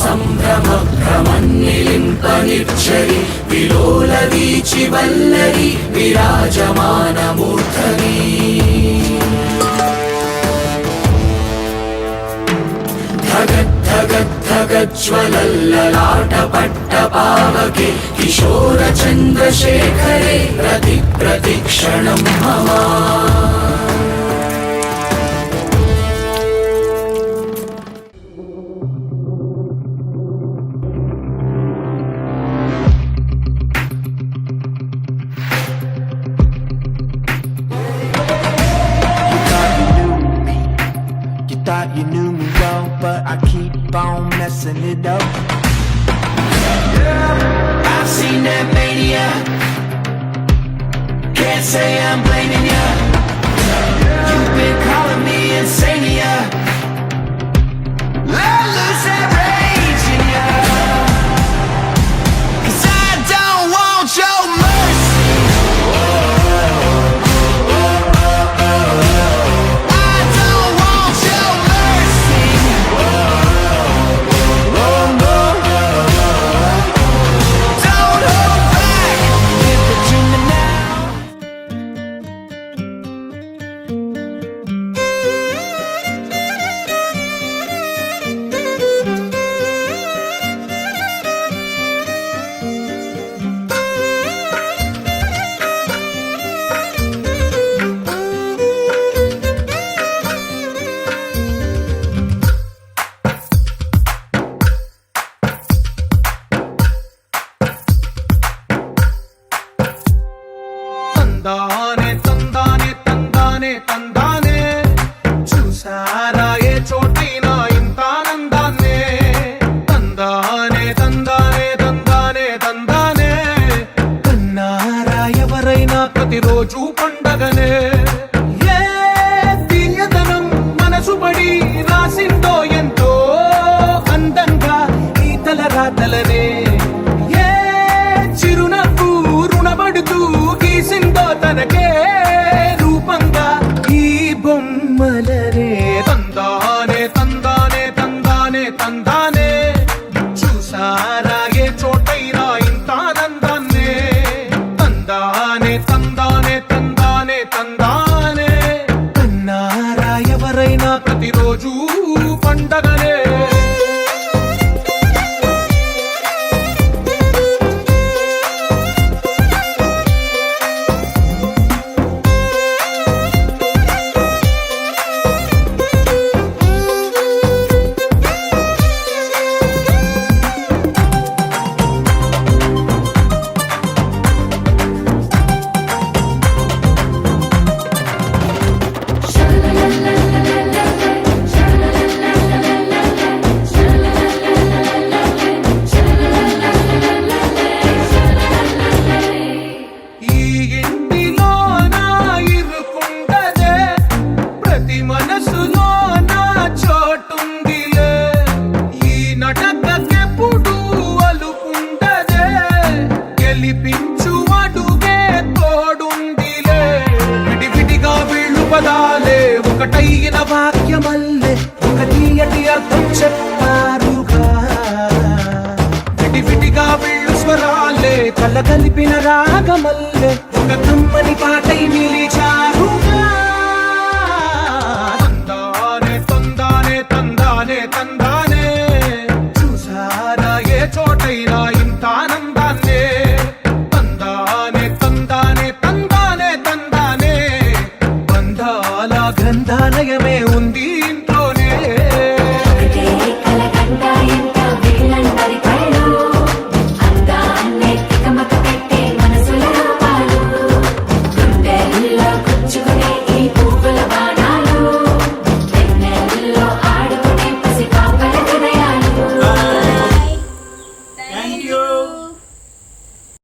సంభ్రమ భ్రమన్నిలింపనిర్చరి విలోల వీచి వల్లరి విరాజమానమూర్ధని ధగద్ధగద్ధగజ్వలల్లలాట పట్టపావకే కిశోర చంద్రశేఖరే ప్రతి ప్రతిక్షణం మమ You knew me well, but I keep on messing it up. I've seen that mania. Can't say I'm blaming ya. You've been calling me insania. Let loose that rage in ya. 'Cause I don't want your mercy. తందానే తందానే తందానే తందానే చూసారా ఏ చోటైనా ఇంత ఆనందాన్నే తందానే తందానే తందానే తందానే కన్నారా ఎవరైనా ప్రతిరోజు పండగనే ఏ తీయదనం మనసు పడి రాసిందో ఎంతో అందంగా ఈ తలరాతలనే ఏ చిరునవ్వు రుణపడుతూ గీసిందో తనకే రూపంగా ఈ బొమ్మలనే తందానే తందానే తందానే తందానే చూసారా ఏ చోటైనా ఇంత ఆనందాన్నే తందానే తందానే తందానే తందానే కన్నారా ఎవరైనా ప్రతిరోజు పండగనే ఒకటైన వాక్యమల్లే ఒక తీయటి అర్థం చెప్పారుగా విడివిడిగా వీళ్ళు స్వరాలే కలగలిపిన రాగమల్లే ఒక కమ్మని పాట